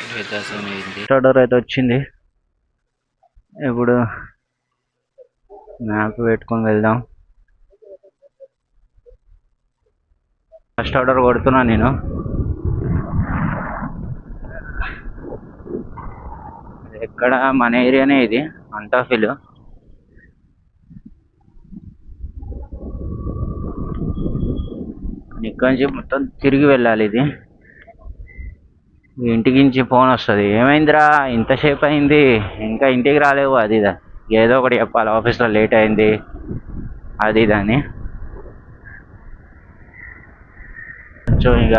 Order అయితే వచ్చింది. ఇప్పుడు మ్యాప్ పెట్టుకొని వెళ్దాం. ఫస్ట్ ఆర్డర్ కొడుతున్నా నేను. ఎక్కడ మన ఏరియానే ఇది, అంటాఫిల్. ఇక్కడి నుంచి మొత్తం తిరిగి వెళ్ళాలి. ఇది ఇంటికి నుంచి ఫోన్ వస్తుంది, ఏమైందిరా ఇంతసేపు అయింది ఇంకా ఇంటికి రాలేవు, అది ఇది ఏదో ఒకటి చెప్పాలి, ఆఫీస్లో లేట్ అయింది అది ఇదని. కొంచెం ఇక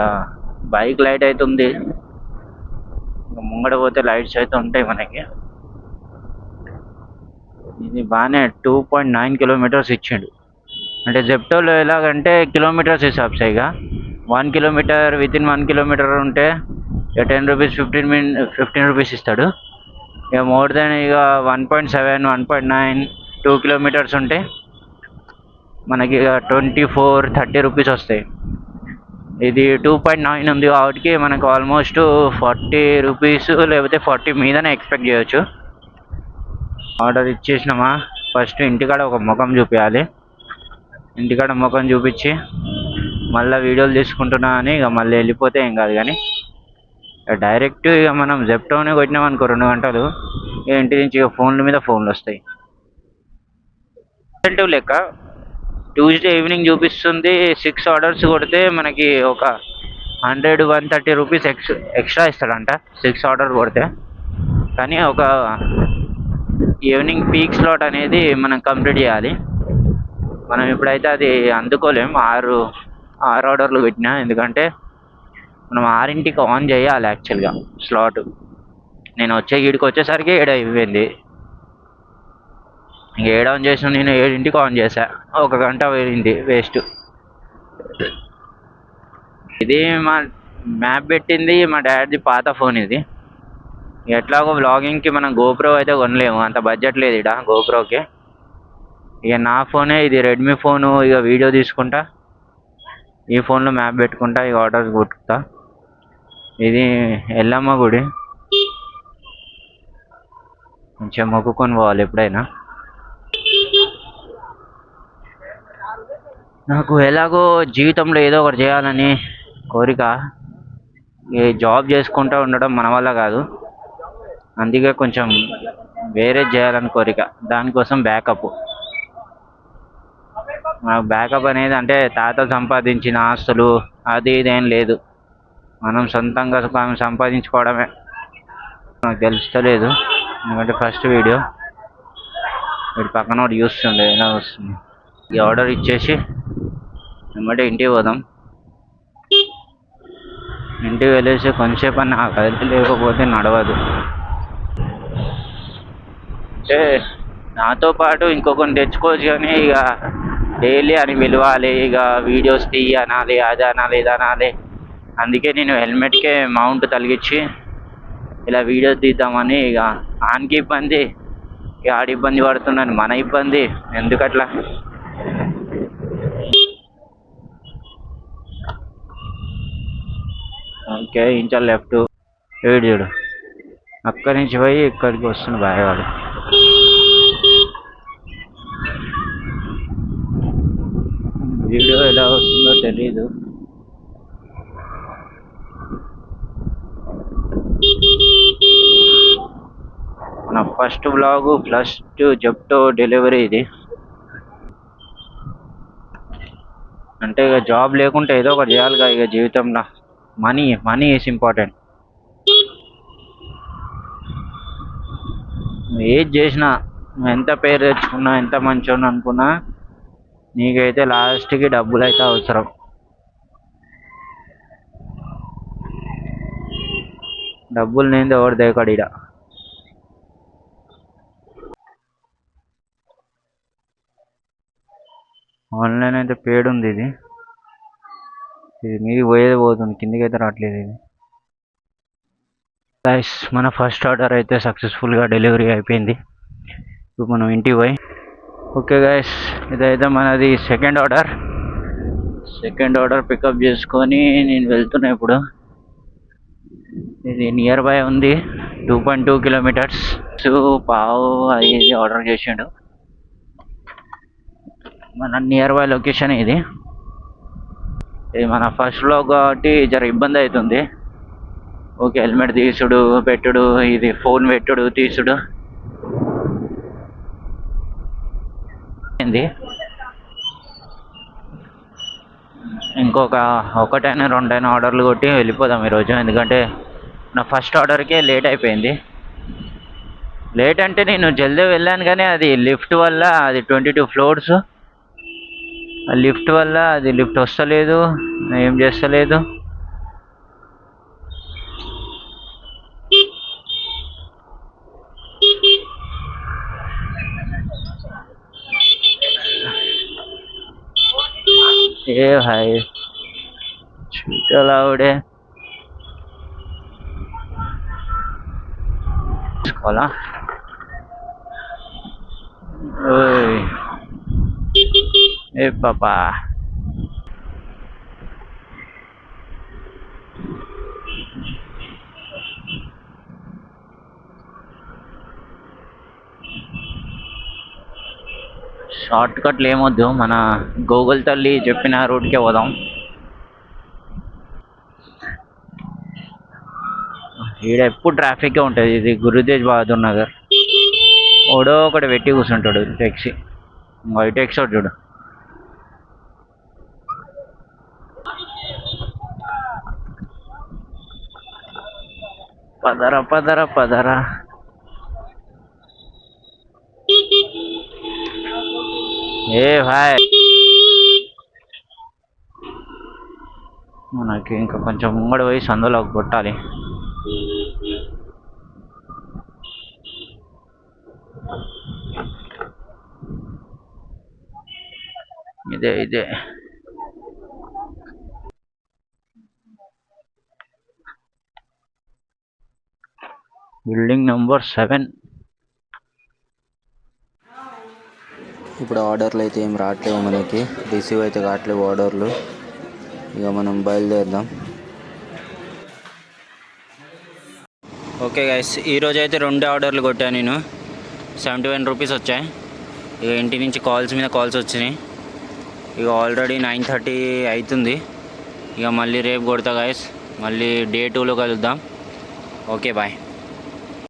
బైక్ లైట్ అవుతుంది, ఇంకా ముంగడ పోతే లైట్స్ అయితే ఉంటాయి మనకి. ఇది బాగానే 2.9 కిలోమీటర్స్ ఇచ్చిండు. అంటే జెప్టోలో ఎలాగంటే కిలోమీటర్స్ హిసాబ్స్, ఇక 1 కిలోమీటర్ వితిన్ 1 కిలోమీటర్ ఉంటే ఇక 10 రూపీస్ 15 రూపీస్ ఇస్తాడు. ఇక మోర్ దెన్ ఇక 1.7 1.9 2 కిలోమీటర్స్ ఉంటే మనకి ఇక 24-30 రూపీస్ వస్తాయి. ఇది 2.9 ఉంది కాబట్టి మనకు ఆల్మోస్ట్ 40 రూపీస్ లేకపోతే 40 మీదనే ఎక్స్పెక్ట్ చేయొచ్చు. ఆర్డర్ ఇచ్చేసినామా, ఫస్ట్ ఇంటికాడ ఒక ముఖం చూపించాలి. ఇంటికాడ ముఖం చూపించి మళ్ళీ వీడియోలు తీసుకుంటున్నా అని ఇక మళ్ళీ వెళ్ళిపోతే ఏం కాదు. కానీ డైరెక్ట్ ఇక మనం జెప్టోనే కొట్టినాం అనుకో 2 గంటలు, ఇక ఇంటి నుంచి ఇక ఫోన్ల మీద ఫోన్లు వస్తాయి. ఇన్సెంటివ్ లెక్క ట్యూస్డే ఈవినింగ్ చూపిస్తుంది. 6 ఆర్డర్స్ కొడితే మనకి ఒక 100-130 రూపీస్ ఎక్స్ట్రా ఇస్తాడంట 6 ఆర్డర్ కొడితే. కానీ ఒక ఈవినింగ్ పీక్ స్లాట్ అనేది మనం కంప్లీట్ చేయాలి. మనం ఇప్పుడైతే అది అందుకోలేం. 6 ఆర్డర్లు పెట్టినా, ఎందుకంటే మనం 6ంటికి ఆన్ చేయాలి యాక్చువల్గా స్లాట్. నేను ఈడికి వచ్చేసరికి 7 అయిపోయింది. ఇంక 7 ఆన్ చేసిన నేను 7ంటికి ఆన్ చేశా, 1 గంట పోయింది వేస్ట్. ఇది మా మ్యాప్ పెట్టింది మా డాడీది పాత ఫోన్. ఇది ఎట్లాగో వ్లాగింగ్కి మనం గోప్రో అయితే కొనలేము, అంత బడ్జెట్ లేదు ఇక్కడ గోప్రోకి. ఇక నా ఫోనే ఇది, రెడ్మీ ఫోను. ఇక వీడియో తీసుకుంటా ఈ ఫోన్లో మ్యాప్ పెట్టుకుంటా ఇక ఆర్డర్స్ కొట్టుకుంటా. ఇది ఎల్లమ్మ గుడి, కొంచెం మొక్కుకొని పోవాలి ఎప్పుడైనా. నాకు ఎలాగో జీవితంలో ఏదో ఒకటి చేయాలని కోరిక. ఈ జాబ్ చేసుకుంటూ ఉండడం మన వల్ల కాదు, అందుకే కొంచెం వేరే చేయాలని కోరిక. దానికోసం బ్యాకప్. నాకు బ్యాకప్ అనేది అంటే తాత సంపాదించిన ఆస్తులు అది ఇదేం లేదు, మనం సొంతంగా సంపాదించుకోవడమే. నాకు తెలుస్తలేదు, ఎందుకంటే ఫస్ట్ వీడియో వీడి పక్కన ఒకటి చూస్తుండే ఎలా వస్తుంది. ఈ ఆర్డర్ ఇచ్చేసి వెంబడే ఇంటికి పోదాం. ఇంటికి వెళ్ళేసి కొంచెంసేపు అన్న కదిలి, లేకపోతే నడవదు. అంటే నాతో పాటు ఇంకొకరిని తెచ్చుకోవచ్చు, కానీ ఇక డైలీ అని పిలవాలి, ఇక వీడియోస్ తీయనాలి, అది అనాలి ఇది అనాలి. అందుకే నేను హెల్మెట్కే మౌంట్ తలిగించి ఇలా వీడియోస్ తీద్దామని. ఇక ఆనికి ఇబ్బంది, ఇక ఆడి ఇబ్బంది పడుతున్నాను, మన ఇబ్బంది ఎందుకట్లా. ఓకే, ఇంచా లెఫ్ట్ వెయిట్ చూడు, అక్కడి నుంచి పోయి ఇక్కడికి వస్తుంది బాయవాడు. వీడియో ఎలా వస్తుందో తెలీదు. మన first blog, first Zepto delivery ఇది. అంటే ఇక జాబ్ లేకుంటే ఏదో ఒకటి చేయాలిగా ఇక జీవితంలో. Money is important. ఏది చేసినా, ఎంత పేరు తెచ్చుకున్నా, ఎంత మంచోని అనుకున్నా, నీకైతే లాస్ట్కి డబ్బులు అయితే అవసరం. డబ్బులు లేనిది ఎవరు దేకడు ఈడ. ఆన్లైన్ అయితే పేడ్ ఉంది. ఇది మీది పోయేది పోతుంది, కిందికి అయితే రావట్లేదు. ఇది గైస్, మన ఫస్ట్ ఆర్డర్ అయితే సక్సెస్ఫుల్గా డెలివరీ అయిపోయింది. ఇప్పుడు మనం ఇంటికి పోయి. ఓకే గైస్, ఇదైతే మనది సెకండ్ ఆర్డర్ పికప్ చేసుకొని నేను వెళ్తున్నా ఇప్పుడు. ఇది నియర్ బై ఉంది, 2.2 కిలోమీటర్స్. పావు అది ఇది ఆర్డర్ చేసిండు. మన నియర్ బై లొకేషన్ ఇది. ఇది మన ఫస్ట్ లో కాబట్టి జర ఇబ్బంది అవుతుంది. ఓకే, హెల్మెట్ తీసుడు పెట్టుడు, ఇది ఫోన్ పెట్టుడు తీసుడు ఏంది. ఇంకొక ఒకటైనా రెండైనా ఆర్డర్లు కొట్టి వెళ్ళిపోదాం ఈరోజు. ఎందుకంటే నా ఫస్ట్ ఆర్డర్కే లేట్ అయిపోయింది. లేట్ అంటే నేను జల్దీ వెళ్ళాను కానీ అది లిఫ్ట్ వల్ల, అది 22 ఫ్లోర్స్, లిఫ్ట్ వల్ల అది లిఫ్ట్ వస్తలేదు, ఏం చేస్తలేదు. ఏ హాయ్ చూడావుడే తీసుకోవాలా. ఏ పాపా షార్ట్ కట్లు ఏమొద్దు, మన గూగుల్ తల్లి చెప్పిన రూట్కే పోదాం. ఈడ ఎప్పుడు ట్రాఫిక్కే ఉంటుంది. ఇది గురుతేజ్ బహదూర్ నగర్. ఓడో ఒకటి పెట్టి కూర్చుంటాడు ట్యాక్సీ. వైట్ ట్యాక్సీ ఒకటి చూడు. పదరా పదరా పదరా. ఏ భాయ్, మనకి ఇంకా కొంచెం ముంగడు పోయి సందులో కొట్టాలి. ఇదే ఇదే బిల్డింగ్ నెంబర్ 7. ఇప్పుడు ఆర్డర్లు అయితే ఏం రావట్లేవు, మనకి రిసీవ్ అయితే కావట్లేవు ఆర్డర్లు. ఇక మనం బయలుదేరదాం. ఓకే గైస్, ఈరోజు అయితే 2 ఆర్డర్లు కొట్టాను నేను. 71 రూపీస్ వచ్చాయి. ఇక ఇంటి నుంచి కాల్స్ మీద కాల్స్ వచ్చినాయి. ఇక ఆల్రెడీ 9:30 అవుతుంది. ఇక మళ్ళీ రేపు కొడతా గైస్. మళ్ళీ డే 2లో కలుద్దాం. Okay bye.